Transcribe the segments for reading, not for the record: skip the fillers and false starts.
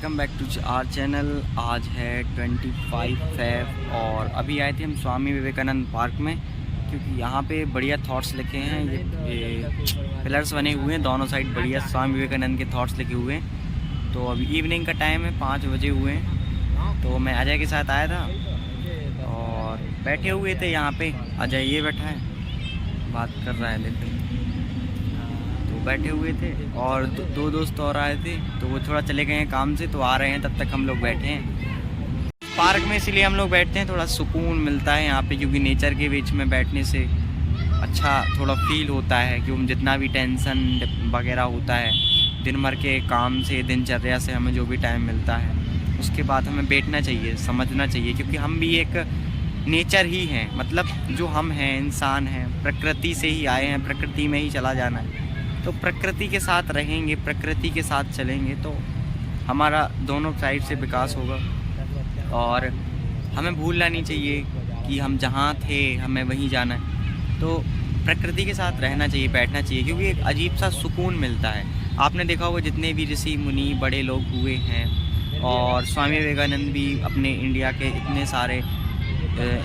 Welcome back to our channel. आज है 25 Feb और अभी आए थे हम स्वामी विवेकानंद पार्क में, क्योंकि यहाँ पे बढ़िया थॉट्स लिखे हैं। ये पिलर्स बने हुए हैं दोनों साइड, बढ़िया स्वामी विवेकानंद के थॉट्स लिखे हुए हैं। तो अभी इवनिंग का टाइम है, 5 बजे हुए हैं। तो मैं अजय के साथ आया था और बैठे हुए थे यहाँ पे। अजय ये बैठा है, बात कर रहा है, लेकिन बैठे हुए थे और दो दोस्त और आए थे, तो वो थोड़ा चले गए हैं काम से, तो आ रहे हैं, तब तक हम लोग बैठे हैं पार्क में। इसलिए हम लोग बैठते हैं, थोड़ा सुकून मिलता है यहाँ पे, क्योंकि नेचर के बीच में बैठने से अच्छा थोड़ा फील होता है। क्योंकि जितना भी टेंशन वगैरह होता है दिन भर के काम से, दिनचर्या से हमें जो भी टाइम मिलता है, उसके बाद हमें बैठना चाहिए, समझना चाहिए, क्योंकि हम भी एक नेचर ही हैं। मतलब जो हम हैं, इंसान हैं, प्रकृति से ही आए हैं, प्रकृति में ही चला जाना है। तो प्रकृति के साथ रहेंगे, प्रकृति के साथ चलेंगे, तो हमारा दोनों साइड से विकास होगा। और हमें भूलना नहीं चाहिए कि हम जहाँ थे हमें वहीं जाना है। तो प्रकृति के साथ रहना चाहिए, बैठना चाहिए, क्योंकि एक अजीब सा सुकून मिलता है। आपने देखा होगा जितने भी ऋषि मुनि बड़े लोग हुए हैं, और स्वामी विवेकानंद भी अपने इंडिया के इतने सारे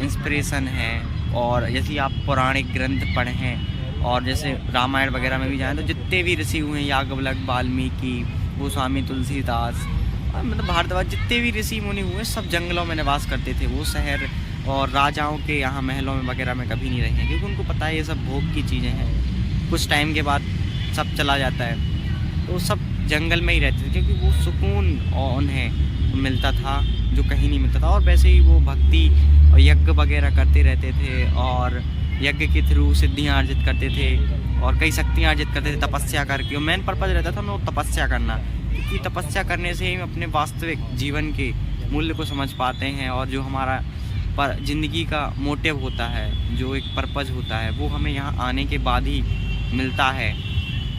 इंस्पिरेशन हैं। और जैसे आप पौराणिक ग्रंथ पढ़ें और जैसे रामायण वगैरह में भी जाएं, तो जितने भी ऋषि हुए हैं, याज्ञवल्क्य, वाल्मीकि, गोस्वामी तुलसीदास, और मतलब भारद्वाज, जितने भी ऋषि मुनि हुए सब जंगलों में निवास करते थे। वो शहर और राजाओं के यहाँ महलों में वगैरह में कभी नहीं रहे हैं, क्योंकि उनको पता है ये सब भोग की चीज़ें हैं, कुछ टाइम के बाद सब चला जाता है। तो सब जंगल में ही रहते थे, क्योंकि वो सुकून उन्हें मिलता था जो कहीं नहीं मिलता था। और वैसे ही वो भक्ति और यज्ञ वगैरह करते रहते थे, और यज्ञ के थ्रू सिद्धियाँ अर्जित करते थे और कई शक्तियाँ अर्जित करते थे तपस्या करके। और मेन पर्पज़ रहता था हमें तपस्या करना, क्योंकि तपस्या करने से ही हम अपने वास्तविक जीवन के मूल्य को समझ पाते हैं। और जो हमारा ज़िंदगी का मोटिव होता है, जो एक पर्पज़ होता है, वो हमें यहाँ आने के बाद ही मिलता है।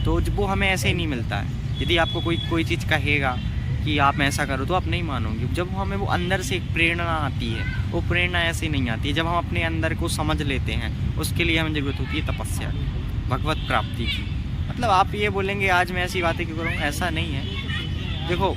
तो वो हमें ऐसे ही नहीं मिलता है। यदि आपको कोई चीज़ कहेगा कि आप ऐसा करो, तो आप नहीं मानोगे। जब हमें वो अंदर से एक प्रेरणा आती है, वो प्रेरणा ऐसे नहीं आती है। जब हम अपने अंदर को समझ लेते हैं, उसके लिए हमें ज़रूरत होती है तपस्या, भगवत प्राप्ति की। मतलब आप ये बोलेंगे आज मैं ऐसी बातें क्यों करूँ, ऐसा नहीं है। देखो,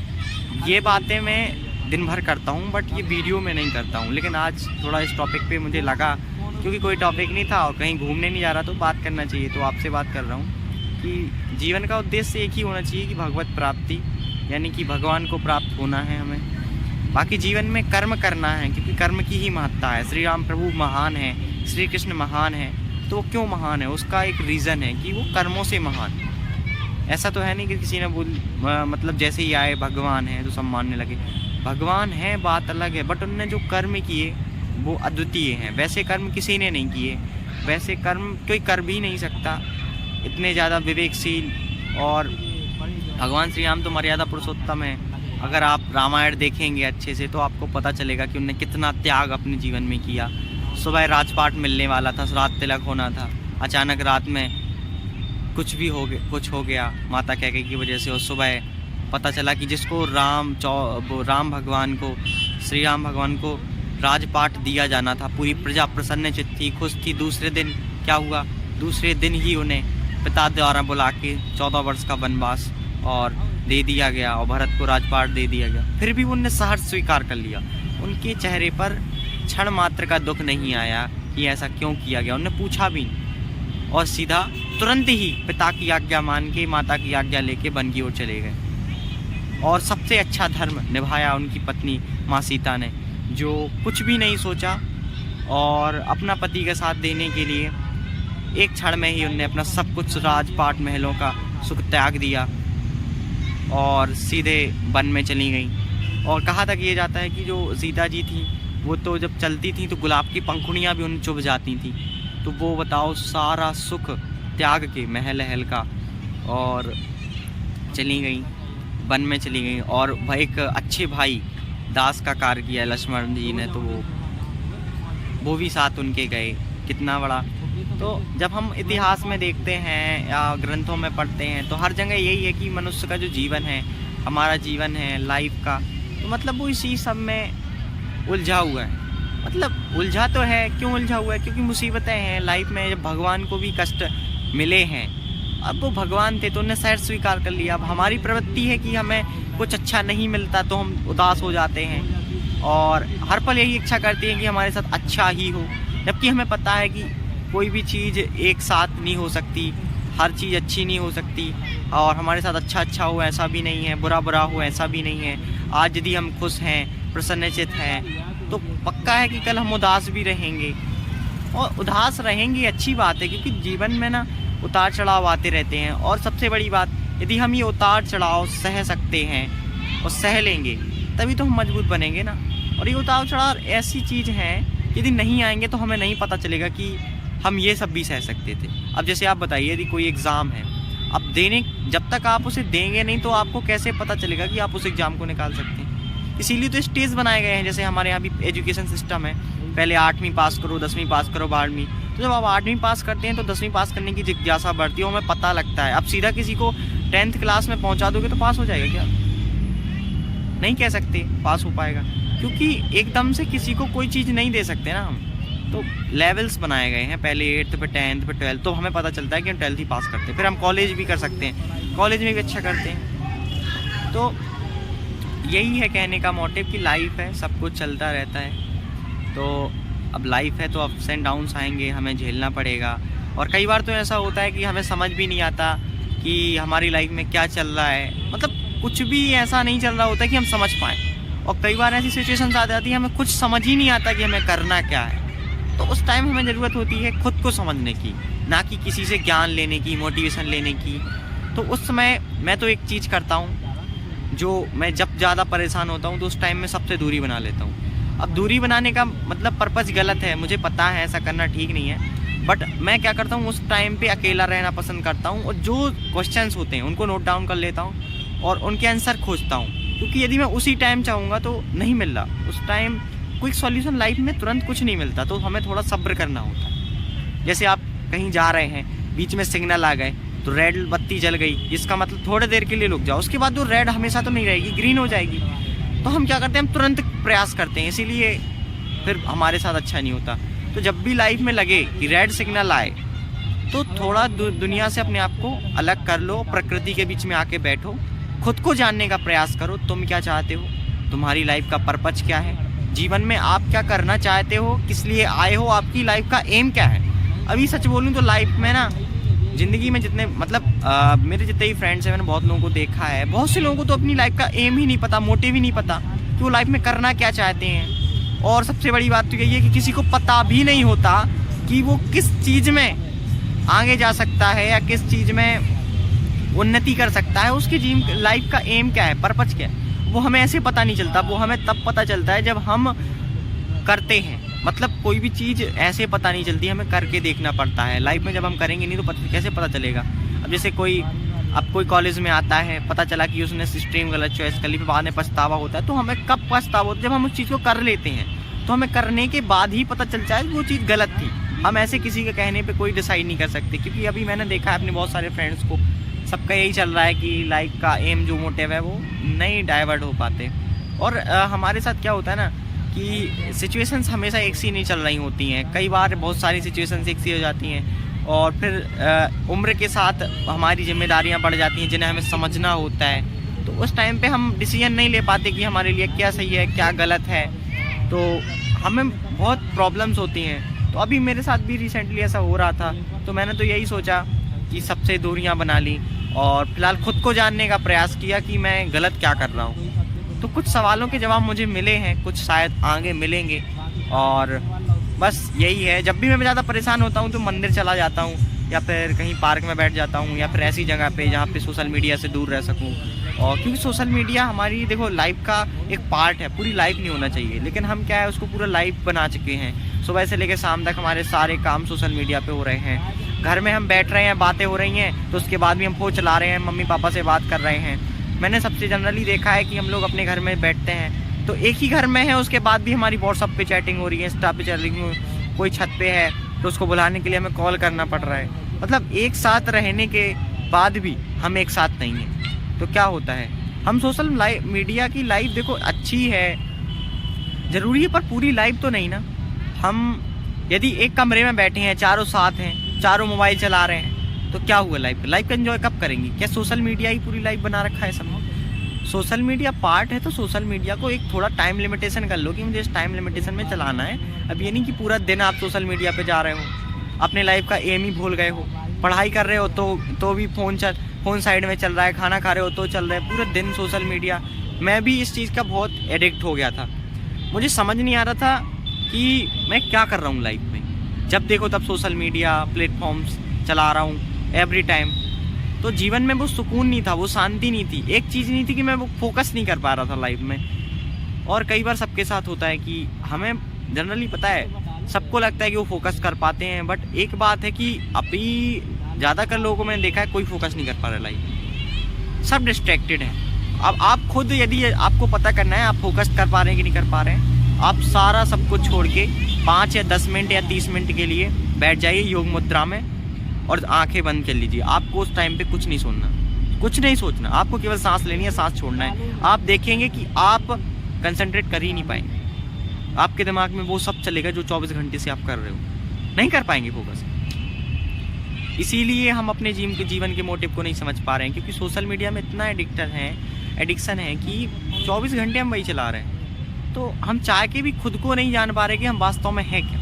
ये बातें मैं दिन भर करता हूँ, बट ये वीडियो में नहीं करता हूँ। लेकिन आज थोड़ा इस टॉपिक पे मुझे लगा, क्योंकि कोई टॉपिक नहीं था और कहीं घूमने नहीं जा रहा, तो बात करना चाहिए। तो आपसे बात कर रहा हूँ कि जीवन का उद्देश्य एक ही होना चाहिए कि भगवत प्राप्ति, यानी कि भगवान को प्राप्त होना है हमें। बाकी जीवन में कर्म करना है, क्योंकि कर्म की ही महत्ता है। श्री राम प्रभु महान है, श्री कृष्ण महान है, तो वो क्यों महान है, उसका एक रीज़न है कि वो कर्मों से महान है। ऐसा तो है नहीं कि किसी ने मतलब जैसे ही आए भगवान है तो सब मानने लगे। भगवान है बात अलग है, बट उनने जो कर्म किए वो अद्वितीय हैं। वैसे कर्म किसी ने नहीं किए, वैसे कर्म कोई कर भी नहीं सकता, इतने ज़्यादा विवेकशील। और भगवान श्री राम तो मर्यादा पुरुषोत्तम है। अगर आप रामायण देखेंगे अच्छे से, तो आपको पता चलेगा कि उन्होंने कितना त्याग अपने जीवन में किया। सुबह राजपाट मिलने वाला था, रात तिलक होना था, अचानक रात में कुछ हो गया माता कैकेयी की वजह से। और सुबह पता चला कि जिसको राम भगवान को, श्री राम भगवान को राजपाट दिया जाना था, पूरी प्रजा प्रसन्न चित्त थी, खुश थी। दूसरे दिन क्या हुआ, दूसरे दिन ही उन्हें पिता द्वारा बुला के 14 वर्ष का वनवास और दे दिया गया, और भरत को राजपाट दे दिया गया। फिर भी उनने सहर्ष स्वीकार कर लिया। उनके चेहरे पर क्षण मात्र का दुख नहीं आया कि ऐसा क्यों किया गया। उन्होंने पूछा भी नहीं, और सीधा तुरंत ही पिता की आज्ञा मान के, माता की आज्ञा लेके वन की ओर चले गए। और सबसे अच्छा धर्म निभाया उनकी पत्नी माँ सीता ने, जो कुछ भी नहीं सोचा और अपना पति का साथ देने के लिए एक क्षण में ही उनने अपना सब कुछ, राजपाट महलों का सुख त्याग दिया और सीधे वन में चली गई। और कहा तक ये जाता है कि जो सीता जी थी, वो तो जब चलती थी तो गुलाब की पंखुड़ियाँ भी उन्हें चुभ जाती थी। तो वो बताओ, सारा सुख त्याग के महल का, और चली गई, वन में चली गई। और वह एक अच्छे भाई दास का कार्य किया लक्ष्मण जी ने, तो वो भी साथ उनके गए। कितना बड़ा। तो जब हम इतिहास में देखते हैं या ग्रंथों में पढ़ते हैं, तो हर जगह यही है कि मनुष्य का जो जीवन है, हमारा जीवन है लाइफ का, तो मतलब वो इसी सब में उलझा हुआ है। मतलब उलझा तो है, क्यों उलझा हुआ है, क्योंकि मुसीबतें हैं लाइफ में। जब भगवान को भी कष्ट मिले हैं, अब वो भगवान थे तो उन्हें सहर्ष स्वीकार कर लिया। अब हमारी प्रवृत्ति है कि हमें कुछ अच्छा नहीं मिलता तो हम उदास हो जाते हैं और हर पल यही इच्छा करते हैं कि हमारे साथ अच्छा ही हो, जबकि हमें पता है कि कोई भी चीज़ एक साथ नहीं हो सकती, हर चीज़ अच्छी नहीं हो सकती और हमारे साथ अच्छा अच्छा हो ऐसा भी नहीं है, बुरा बुरा हो ऐसा भी नहीं है। आज यदि हम खुश हैं, प्रसन्नचित हैं, तो पक्का है कि कल हम उदास भी रहेंगे और उदास रहेंगे अच्छी बात है, क्योंकि जीवन में ना उतार चढ़ाव आते रहते हैं। और सबसे बड़ी बात, यदि हम ये उतार चढ़ाव सह सकते हैं और सह लेंगे तभी तो हम मजबूत बनेंगे ना। और ये उतार चढ़ाव ऐसी चीज़ है, यदि नहीं आएंगे तो हमें नहीं पता चलेगा कि हम ये सब भी सह सकते थे। अब जैसे आप बताइए, यदि कोई एग्ज़ाम है, अब जब तक आप उसे देंगे नहीं तो आपको कैसे पता चलेगा कि आप उस एग्ज़ाम को निकाल सकते हैं। इसीलिए तो स्टेज बनाए गए हैं। जैसे हमारे यहाँ भी एजुकेशन सिस्टम है, पहले 8वीं पास करो, 10वीं पास करो, 12वीं। तो जब आप 8वीं पास करते हैं तो 10वीं पास करने की जिज्ञासा बढ़ती है, हमें पता लगता है। अब सीधा किसी को 10th क्लास में पहुँचा दोगे तो पास हो जाएगा क्या? नहीं कह सकते पास हो पाएगा, क्योंकि एकदम से किसी को कोई चीज़ नहीं दे सकते ना हम। तो लेवल्स बनाए गए हैं, पहले 8th पे 10th पे 12th, तो हमें पता चलता है कि हम 12th ही पास करते हैं। फिर हम कॉलेज भी कर सकते हैं, कॉलेज में भी अच्छा करते हैं। तो यही है कहने का मोटिव कि लाइफ है, सब कुछ चलता रहता है। तो अब लाइफ है तो अप्स एंड डाउन्स आएंगे, हमें झेलना पड़ेगा। और कई बार तो ऐसा होता है कि हमें समझ भी नहीं आता कि हमारी लाइफ में क्या चल रहा है, मतलब कुछ भी ऐसा नहीं चल रहा होता कि हम समझ पाएँ। और कई बार ऐसी सिचुएशंस आ जाती है हमें कुछ समझ ही नहीं आता कि हमें करना क्या है। तो उस टाइम हमें ज़रूरत होती है खुद को समझने की, ना कि किसी से ज्ञान लेने की, मोटिवेशन लेने की। तो उस समय मैं तो एक चीज़ करता हूँ, जो मैं जब ज़्यादा परेशान होता हूँ तो उस टाइम में सबसे दूरी बना लेता हूँ। अब दूरी बनाने का मतलब पर्पज़ गलत है, मुझे पता है ऐसा करना ठीक नहीं है, बट मैं क्या करता हूँ, उस टाइम पे अकेला रहना पसंद करता हूँ और जो क्वेश्चंस होते हैं उनको नोट डाउन कर लेता हूँ और उनके आंसर खोजता हूँ। क्योंकि यदि मैं उसी टाइम चाहूँगा तो नहीं मिल रहा, उस टाइम क्विक सॉल्यूशन लाइफ में तुरंत कुछ नहीं मिलता, तो हमें थोड़ा सब्र करना होता है। जैसे आप कहीं जा रहे हैं, बीच में सिग्नल आ गए तो रेड बत्ती जल गई, इसका मतलब थोड़ी देर के लिए रुक जाओ, उसके बाद वो रेड हमेशा तो नहीं रहेगी, ग्रीन हो जाएगी। तो हम क्या करते हैं, हम तुरंत प्रयास करते हैं, इसीलिए फिर हमारे साथ अच्छा नहीं होता। तो जब भी लाइफ में लगे कि रेड सिग्नल आए तो थोड़ा दुनिया से अपने आप को अलग कर लो, प्रकृति के बीच में आके बैठो, खुद को जानने का प्रयास करो। तुम क्या चाहते हो, तुम्हारी लाइफ का पर्पज क्या है, जीवन में आप क्या करना चाहते हो, किस लिए आए हो, आपकी लाइफ का एम क्या है। अभी सच बोलूँ तो लाइफ में ना, ज़िंदगी में जितने मतलब मेरे जितने ही फ्रेंड्स हैं, मैंने बहुत लोगों को देखा है, बहुत से लोगों को तो अपनी लाइफ का एम ही नहीं पता, मोटिव ही नहीं पता कि वो लाइफ में करना क्या चाहते हैं। और सबसे बड़ी बात तो यही है कि किसी को पता भी नहीं होता कि वो किस चीज़ में आगे जा सकता है या किस चीज़ में उन्नति कर सकता है, उसकी लाइफ का एम क्या है, पर्पज क्या है, वो हमें ऐसे पता नहीं चलता। वो हमें तब पता चलता है जब हम करते हैं। मतलब कोई भी चीज़ ऐसे पता नहीं चलती, हमें करके देखना पड़ता है। लाइफ में जब हम करेंगे नहीं तो कैसे पता चलेगा। अब जैसे कोई कॉलेज में आता है, पता चला कि उसने स्ट्रीम गलत चॉइस कर ली, फिर बाद में पछतावा होता है। तो हमें कब पछतावा होता है, जब हम उस चीज़ को कर लेते हैं, तो हमें करने के बाद ही पता चलता है वो चीज़ गलत थी। हम ऐसे किसी के कहने पे कोई डिसाइड नहीं कर सकते, क्योंकि अभी मैंने देखा है अपने बहुत सारे फ्रेंड्स को, सबका यही चल रहा है कि लाइफ का एम जो मोटिव है वो नहीं डाइवर्ट हो पाते। और हमारे साथ क्या होता है ना कि सिचुएशंस हमेशा एक सी नहीं चल रही होती हैं, कई बार बहुत सारी सिचुएशंस एक सी हो जाती हैं और फिर उम्र के साथ हमारी जिम्मेदारियां बढ़ जाती हैं जिन्हें हमें समझना होता है। तो उस टाइम पे हम डिसीजन नहीं ले पाते कि हमारे लिए क्या सही है क्या गलत है, तो हमें बहुत प्रॉब्लम्स होती हैं। तो अभी मेरे साथ भी रिसेंटली ऐसा हो रहा था, तो मैंने तो यही सोचा कि सबसे दूरियां बना ली और फिलहाल खुद को जानने का प्रयास किया कि मैं गलत क्या कर रहा हूँ। तो कुछ सवालों के जवाब मुझे मिले हैं, कुछ शायद आगे मिलेंगे। और बस यही है, जब भी मैं ज़्यादा परेशान होता हूँ तो मंदिर चला जाता हूँ या फिर कहीं पार्क में बैठ जाता हूँ या फिर ऐसी जगह पे जहाँ पे सोशल मीडिया से दूर रह सकूँ। और क्योंकि सोशल मीडिया हमारी देखो लाइफ का एक पार्ट है, पूरी लाइफ नहीं होना चाहिए, लेकिन हम क्या है उसको पूरा लाइफ बना चुके हैं। सुबह से लेकर शाम तक हमारे सारे काम सोशल मीडिया पे हो रहे हैं। घर में हम बैठ रहे हैं, बातें हो रही हैं, तो उसके बाद भी हम फ़ोन चला रहे हैं, मम्मी पापा से बात कर रहे हैं। मैंने सबसे जनरली देखा है कि हम लोग अपने घर में बैठते हैं तो एक ही घर में है, उसके बाद भी हमारी व्हाट्सअप पे चैटिंग हो रही है, इंस्टा पे चल रही है, कोई छत पे है तो उसको बुलाने के लिए हमें कॉल करना पड़ रहा है। मतलब एक साथ रहने के बाद भी हम एक साथ नहीं हैं। तो क्या होता है, हम सोशल मीडिया की लाइफ देखो अच्छी है, ज़रूरी है, पर पूरी लाइफ तो नहीं ना। हम यदि एक कमरे में बैठे हैं, चारों साथ हैं, चारों मोबाइल चला रहे हैं, तो क्या हुआ लाइफ का एंजॉय कब करेंगे? क्या सोशल मीडिया ही पूरी लाइफ बना रखा है सब? सोशल मीडिया पार्ट है तो सोशल मीडिया को एक थोड़ा टाइम लिमिटेशन कर लो कि मुझे इस टाइम लिमिटेशन में चलाना है। अब ये नहीं कि पूरा दिन आप सोशल मीडिया पे जा रहे हो, अपने लाइफ का एम ही भूल गए हो। पढ़ाई कर रहे हो तो भी फ़ोन साइड में चल रहा है, खाना खा रहे हो तो चल रहा है, पूरे दिन सोशल मीडिया। मैं भी इस चीज़ का बहुत एडिक्ट हो गया था। मुझे समझ नहीं आ रहा था कि मैं क्या कर रहा हूँ लाइफ में। जब देखो तब सोशल मीडिया प्लेटफॉर्म्स चला रहा हूँ एवरी टाइम। तो जीवन में वो सुकून नहीं था, वो शांति नहीं थी, एक चीज़ नहीं थी कि मैं वो फोकस नहीं कर पा रहा था लाइफ में। और कई बार सबके साथ होता है कि हमें जनरली पता है, सबको लगता है कि वो फोकस कर पाते हैं, बट एक बात है कि अभी ज़्यादातर लोगों को मैंने देखा है कोई फोकस नहीं कर पा रहा लाइफ में, सब डिस्ट्रैक्टेड हैं। अब आप खुद यदि आपको पता करना है आप फोकस कर पा रहे हैं कि नहीं कर पा रहे हैं, आप सारा सब कुछ छोड़ के 5 या 10 मिनट या 30 मिनट के लिए बैठ जाइए योग मुद्रा में और आंखें बंद कर लीजिए। आपको उस टाइम पे कुछ नहीं सुनना, कुछ नहीं सोचना, आपको केवल सांस लेनी है, सांस छोड़ना है। आप देखेंगे कि आप कंसंट्रेट कर ही नहीं पाएंगे, आपके दिमाग में वो सब चलेगा जो 24 घंटे से आप कर रहे हो, नहीं कर पाएंगे फोकस। इसीलिए हम अपने जीवन के मोटिव को नहीं समझ पा रहे हैं, क्योंकि सोशल मीडिया में इतना एडिक्शन है कि 24 घंटे हम वही चला रहे हैं। तो हम चाह के भी खुद को नहीं जान पा रहे कि हम वास्तव में हैं क्या,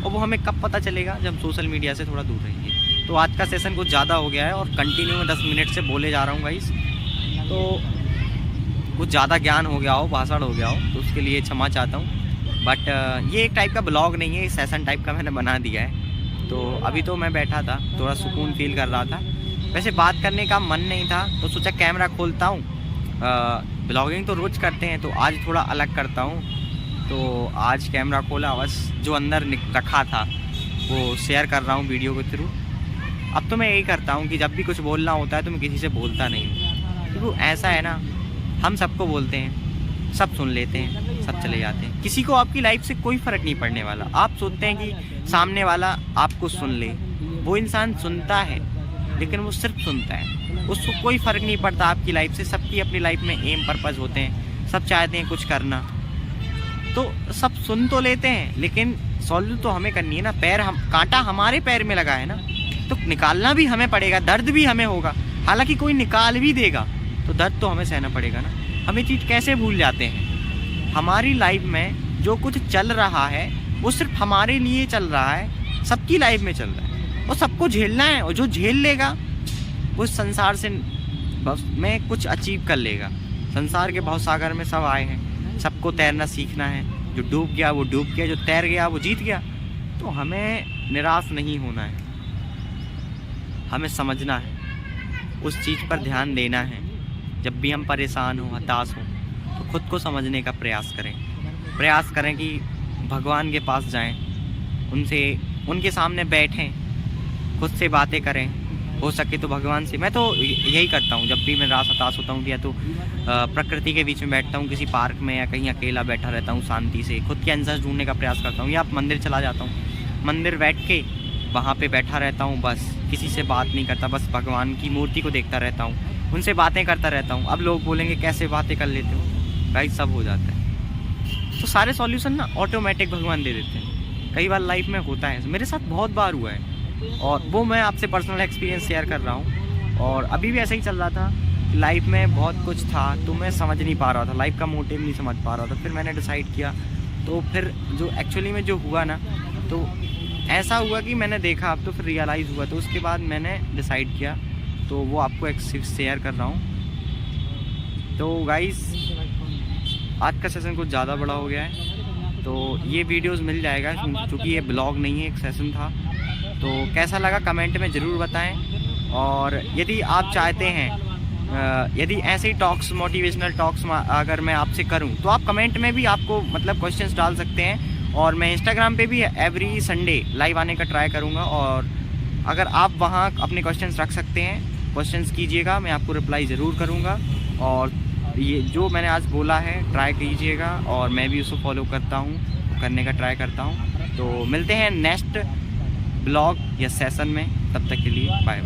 और वो हमें कब पता चलेगा, जब सोशल मीडिया से थोड़ा दूर रहेंगे। तो आज का सेशन कुछ ज़्यादा हो गया है और कंटिन्यू में 10 मिनट से बोले जा रहा हूँ गाइस, तो कुछ ज़्यादा ज्ञान हो गया हो, भाषण हो गया हो, तो उसके लिए क्षमा चाहता हूँ। बट ये एक टाइप का ब्लॉग नहीं है, सेशन टाइप का मैंने बना दिया है। तो अभी तो मैं बैठा था, थोड़ा सुकून फील कर रहा था, वैसे बात करने का मन नहीं था, तो सोचा कैमरा खोलता हूँ। ब्लॉगिंग तो रोज़ करते हैं, तो आज थोड़ा अलग करता हूँ। तो आज कैमरा खोला, बस जो अंदर रखा था वो शेयर कर रहा हूँ वीडियो के थ्रू। अब तो मैं यही करता हूँ कि जब भी कुछ बोलना होता है तो मैं किसी से बोलता नहीं हूँ, क्योंकि ऐसा है ना, हम सबको बोलते हैं, सब सुन लेते हैं, सब चले जाते हैं, किसी को आपकी लाइफ से कोई फ़र्क नहीं पड़ने वाला। आप सोचते हैं कि सामने वाला आपको सुन ले, वो इंसान सुनता है लेकिन वो सिर्फ सुनता है, उसको कोई फ़र्क नहीं पड़ता आपकी लाइफ से। सबकी अपनी लाइफ में एम पर्पज़ होते हैं, सब चाहते हैं कुछ करना, तो सब सुन तो लेते हैं लेकिन सॉल्व तो हमें करनी है ना। कांटा हमारे पैर में लगा है ना, तो निकालना भी हमें पड़ेगा, दर्द भी हमें होगा। हालांकि कोई निकाल भी देगा तो दर्द तो हमें सहना पड़ेगा ना। हम ये चीज़ कैसे भूल जाते हैं, हमारी लाइफ में जो कुछ चल रहा है वो सिर्फ हमारे लिए चल रहा है, सबकी लाइफ में चल रहा है, और सबको झेलना है। और जो झेल लेगा वो संसार से में कुछ अचीव कर लेगा। संसार के भवसागर में सब आए हैं, सबको तैरना सीखना है। जो डूब गया वो डूब गया, जो तैर गया वो जीत गया। तो हमें निराश नहीं होना है, हमें समझना है, उस चीज़ पर ध्यान देना है। जब भी हम परेशान हो, हताश हो, तो खुद को समझने का प्रयास करें कि भगवान के पास जाएं, उनके सामने बैठें, खुद से बातें करें, हो सके तो भगवान से। मैं तो यही करता हूँ, जब भी मैं हताश होता हूँ या तो प्रकृति के बीच में बैठता हूँ, किसी पार्क में या कहीं अकेला बैठा रहता हूँ, शांति से खुद के आंसर ढूंढने का प्रयास करता हूँ, या मंदिर चला जाता हूँ, मंदिर बैठ के वहाँ पे बैठा रहता हूँ, बस किसी से बात नहीं करता, बस भगवान की मूर्ति को देखता रहता हूँ, उनसे बातें करता रहता हूँ। अब लोग बोलेंगे कैसे बातें कर लेते हो भाई, सब हो जाता है। तो सारे सॉल्यूशन ना ऑटोमेटिक भगवान दे देते हैं। कई बार लाइफ में होता है, मेरे साथ बहुत बार हुआ है, और वो मैं आपसे पर्सनल एक्सपीरियंस शेयर कर रहा हूँ। और अभी भी ऐसा ही चल रहा था, लाइफ में बहुत कुछ था तो मैं समझ नहीं पा रहा था, लाइफ का मोटिव नहीं समझ पा रहा था। फिर मैंने डिसाइड किया, तो फिर जो एक्चुअली में जो हुआ ना, तो ऐसा हुआ कि मैंने देखा, अब तो फिर रियलाइज़ हुआ, तो उसके बाद मैंने डिसाइड किया, तो वो आपको एक शेयर कर रहा हूँ। तो गाइस, आज का सेशन कुछ ज़्यादा बड़ा हो गया है, तो ये वीडियोस मिल जाएगा, क्योंकि ये ब्लॉग नहीं है, एक सेशन था। तो कैसा लगा कमेंट में ज़रूर बताएं। और यदि आप चाहते हैं, यदि ऐसे ही टॉक्स, मोटिवेशनल टॉक्स अगर मैं आपसे करूं, तो आप कमेंट में भी आपको मतलब क्वेश्चंस डाल सकते हैं। और मैं इंस्टाग्राम पे भी एवरी संडे लाइव आने का ट्राई करूंगा, और अगर आप वहां अपने क्वेश्चंस रख सकते हैं, क्वेश्चंस कीजिएगा, मैं आपको रिप्लाई ज़रूर करूंगा। और ये जो मैंने आज बोला है ट्राई कीजिएगा, और मैं भी उसको फॉलो करता हूँ, करने का ट्राई करता हूँ। तो मिलते हैं नेक्स्ट ब्लॉग या सेशन में, तब तक के लिए बाय।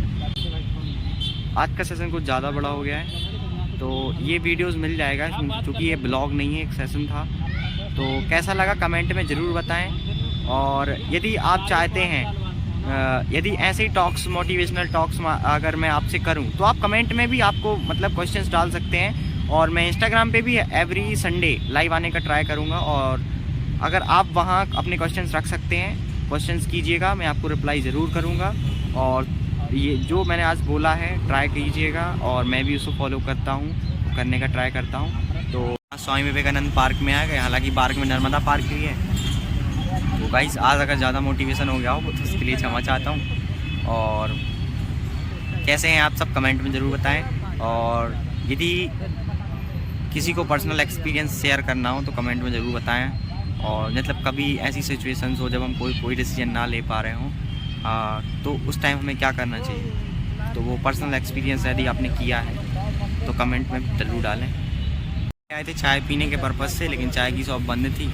आज का सेशन कुछ ज़्यादा बड़ा हो गया है, तो ये वीडियोस मिल जाएगा, क्योंकि ये ब्लॉग नहीं है, एक सेशन था। तो कैसा लगा कमेंट में ज़रूर बताएं। और यदि आप चाहते हैं, यदि ऐसे ही टॉक्स, मोटिवेशनल टॉक्स अगर मैं आपसे करूं, तो आप कमेंट में भी आपको मतलब क्वेश्चंस डाल सकते हैं, और मैं इंस्टाग्राम पे भी एवरी संडे लाइव आने का ट्राई करूँगा। और अगर आप वहाँ अपने क्वेश्चंस रख सकते हैं, क्वेश्चंस कीजिएगा, मैं आपको रिप्लाई ज़रूर करूँगा। और ये जो मैंने आज बोला है ट्राई कीजिएगा, और मैं भी उसको फॉलो करता हूँ, करने का ट्राई करता हूँ। तो स्वामी विवेकानंद पार्क में आ गए, हालांकि पार्क में नर्मदा पार्क भी है। तो गाइस आज अगर ज़्यादा मोटिवेशन हो गया हो तो उसके लिए क्षमा चाहता हूँ। और कैसे हैं आप सब कमेंट में ज़रूर बताएं। और यदि किसी को पर्सनल एक्सपीरियंस शेयर करना हो तो कमेंट में ज़रूर बताएं। और मतलब कभी ऐसी सिचुएशंस हो जब हम कोई डिसीजन ना ले पा रहे हों, तो उस टाइम हमें क्या करना चाहिए, तो वो पर्सनल एक्सपीरियंस यदि आपने किया है तो कमेंट में ज़रूर डालें। आए थे चाय पीने के पर्पज़ से, लेकिन चाय की शॉप बंद थी।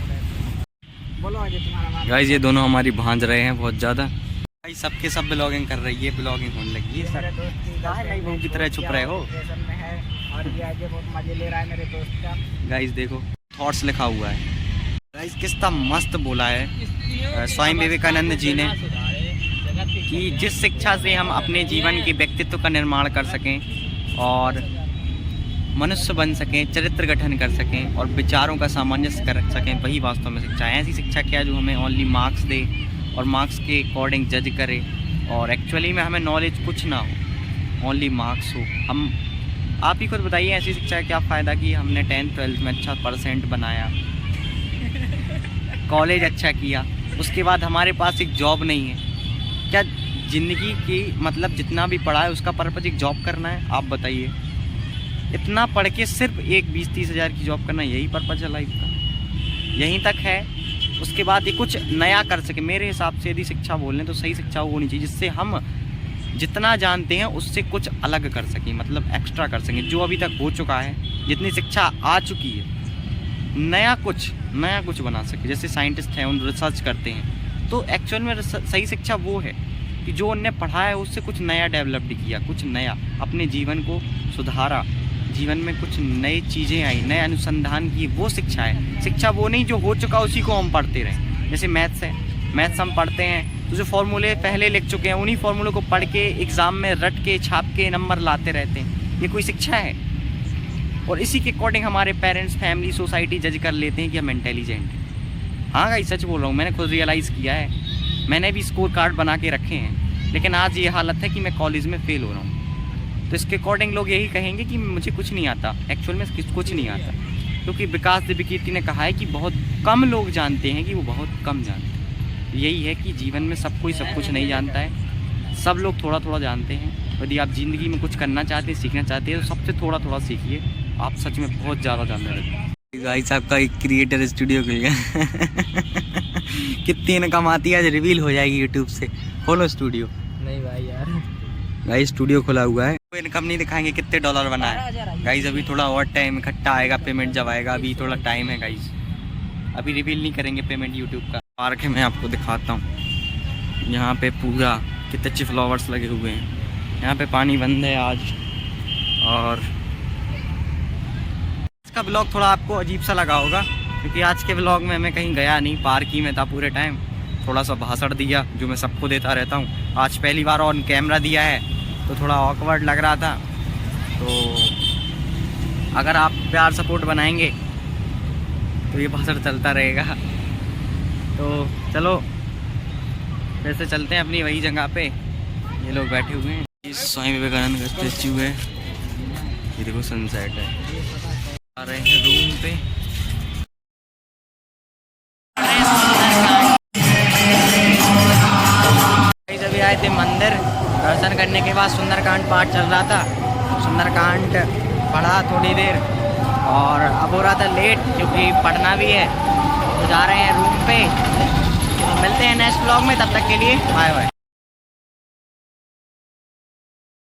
गाइस ये दोनों हमारी भांज रहे हैं बहुत ज़्यादा। भाई सबके सब ब्लॉगिंग कर रही है, ब्लॉगिंग होने लगी है। सर बहू की तरह छुप रहे हो। और ये बहुत मजे ले रहा है मेरे दोस्त का। गाइस देखो थॉट्स लिखा हुआ है। गाइस कितना मस्त बोला है स्वामी विवेकानंद जी ने कि जिस शिक्षा से हम अपने जीवन के व्यक्तित्व का निर्माण कर सकें और मनुष्य बन सकें, चरित्र गठन कर सकें और विचारों का सामंजस्य कर सकें, वही वास्तव में शिक्षा है। ऐसी शिक्षा क्या जो हमें ओनली मार्क्स दे और मार्क्स के अकॉर्डिंग जज करे, और एक्चुअली में हमें नॉलेज कुछ ना हो, ओनली मार्क्स हो। हम आप ही खुद बताइए ऐसी शिक्षा का क्या फ़ायदा कि हमने 10th 12th में अच्छा % बनाया, कॉलेज अच्छा किया, उसके बाद हमारे पास एक जॉब नहीं है। क्या ज़िंदगी की मतलब जितना भी पढ़ा है उसका पर्पज़ एक जॉब करना है? आप बताइए। इतना पढ़ के सिर्फ एक 20-30 हज़ार की जॉब करना, यही पर्पज़ है लाइफ का? यहीं तक है। उसके बाद ये कुछ नया कर सके। मेरे हिसाब से यदि शिक्षा बोलें तो सही शिक्षा वो होनी चाहिए जिससे हम जितना जानते हैं उससे कुछ अलग कर सकें, मतलब एक्स्ट्रा कर सकें। जो अभी तक हो चुका है, जितनी शिक्षा आ चुकी है, नया कुछ बना सके। जैसे साइंटिस्ट हैं, उन रिसर्च करते हैं, तो एक्चुअल में सही शिक्षा वो है कि जो उनने पढ़ा है उससे कुछ नया डेवलप किया, कुछ नया अपने जीवन को सुधारा, जीवन में कुछ नई चीज़ें आई, नए अनुसंधान की, वो शिक्षा है। शिक्षा वो नहीं जो हो चुका उसी को हम पढ़ते रहें। जैसे मैथ्स है, मैथ्स हम पढ़ते हैं तो जो फॉर्मूले पहले लिख चुके हैं उन्हीं फॉर्मूलों को पढ़ के एग्ज़ाम में रट के छाप के नंबर लाते रहते हैं। ये कोई शिक्षा है? और इसी के अकॉर्डिंग हमारे पेरेंट्स, फैमिली, सोसाइटी जज कर लेते हैं कि हम इंटेलिजेंट हैं। हाँ भाई सच बोल रहा हूँ, मैंने खुद रियलाइज़ किया है। मैंने भी स्कोर कार्ड बना के रखे हैं, लेकिन आज ये हालत है कि मैं कॉलेज में फ़ेल हो रहा हूँ। तो इसके अकॉर्डिंग लोग यही कहेंगे कि मुझे कुछ नहीं आता। एक्चुअल में कुछ नहीं आता, क्योंकि विकास दिव्यकीर्ति ने कहा है कि बहुत कम लोग जानते हैं कि वो बहुत कम जानते हैं। यही है कि जीवन में सब कोई सब कुछ नहीं जानता है, सब लोग थोड़ा थोड़ा जानते हैं। यदि आप ज़िंदगी में कुछ करना चाहते हैं, सीखना चाहते हैं, तो सबसे थोड़ा थोड़ा सीखिए, आप सच में बहुत ज़्यादा जानने लगे। गाइस आपका एक क्रिएटर स्टूडियो खुल गया। कितनी इनकम आती है आज रिवील हो जाएगी यूट्यूब से। खोलो स्टूडियो। नहीं भाई यार, गाइस स्टूडियो खुला हुआ है। कोई इनकम नहीं दिखाएंगे कितने डॉलर बना है। गाइस अभी थोड़ा और टाइम, इकट्ठा आएगा पेमेंट जब आएगा, अभी थोड़ा टाइम है गाइस, अभी रिवील नहीं करेंगे पेमेंट यूट्यूब का। पार्क है, मैं आपको दिखाता हूँ। यहाँ पे पूरा कितने अच्छे फ्लावर्स लगे हुए हैं। यहाँ पे पानी बंद है आज। और इसका ब्लॉग थोड़ा आपको अजीब सा लगा होगा, क्योंकि आज के ब्लॉग में मैं कहीं गया नहीं, पार्क ही में था पूरे टाइम। थोड़ा सा भाषण दिया जो मैं सबको देता रहता हूँ। आज पहली बार ऑन कैमरा दिया है तो थोड़ा ऑकवर्ड लग रहा था। तो अगर आप प्यार सपोर्ट बनाएंगे तो ये भाषण चलता रहेगा। तो चलो फिर से चलते हैं अपनी वही जगह पे। ये लोग बैठे हुए हैं, ये स्वामी विवेकानंद का स्टैच्यू है। ये देखो सनसेट है। आ रहे हैं रूम पे। जब आए थे मंदिर, दर्शन करने के बाद सुंदरकांड पाठ चल रहा था। सुंदरकांड पढ़ा थोड़ी देर और अब हो रहा था लेट, क्योंकि पढ़ना भी है। तो जा रहे हैं रूम पे। तो मिलते हैं नेक्स्ट ब्लॉग में, तब तक के लिए बाय बाय।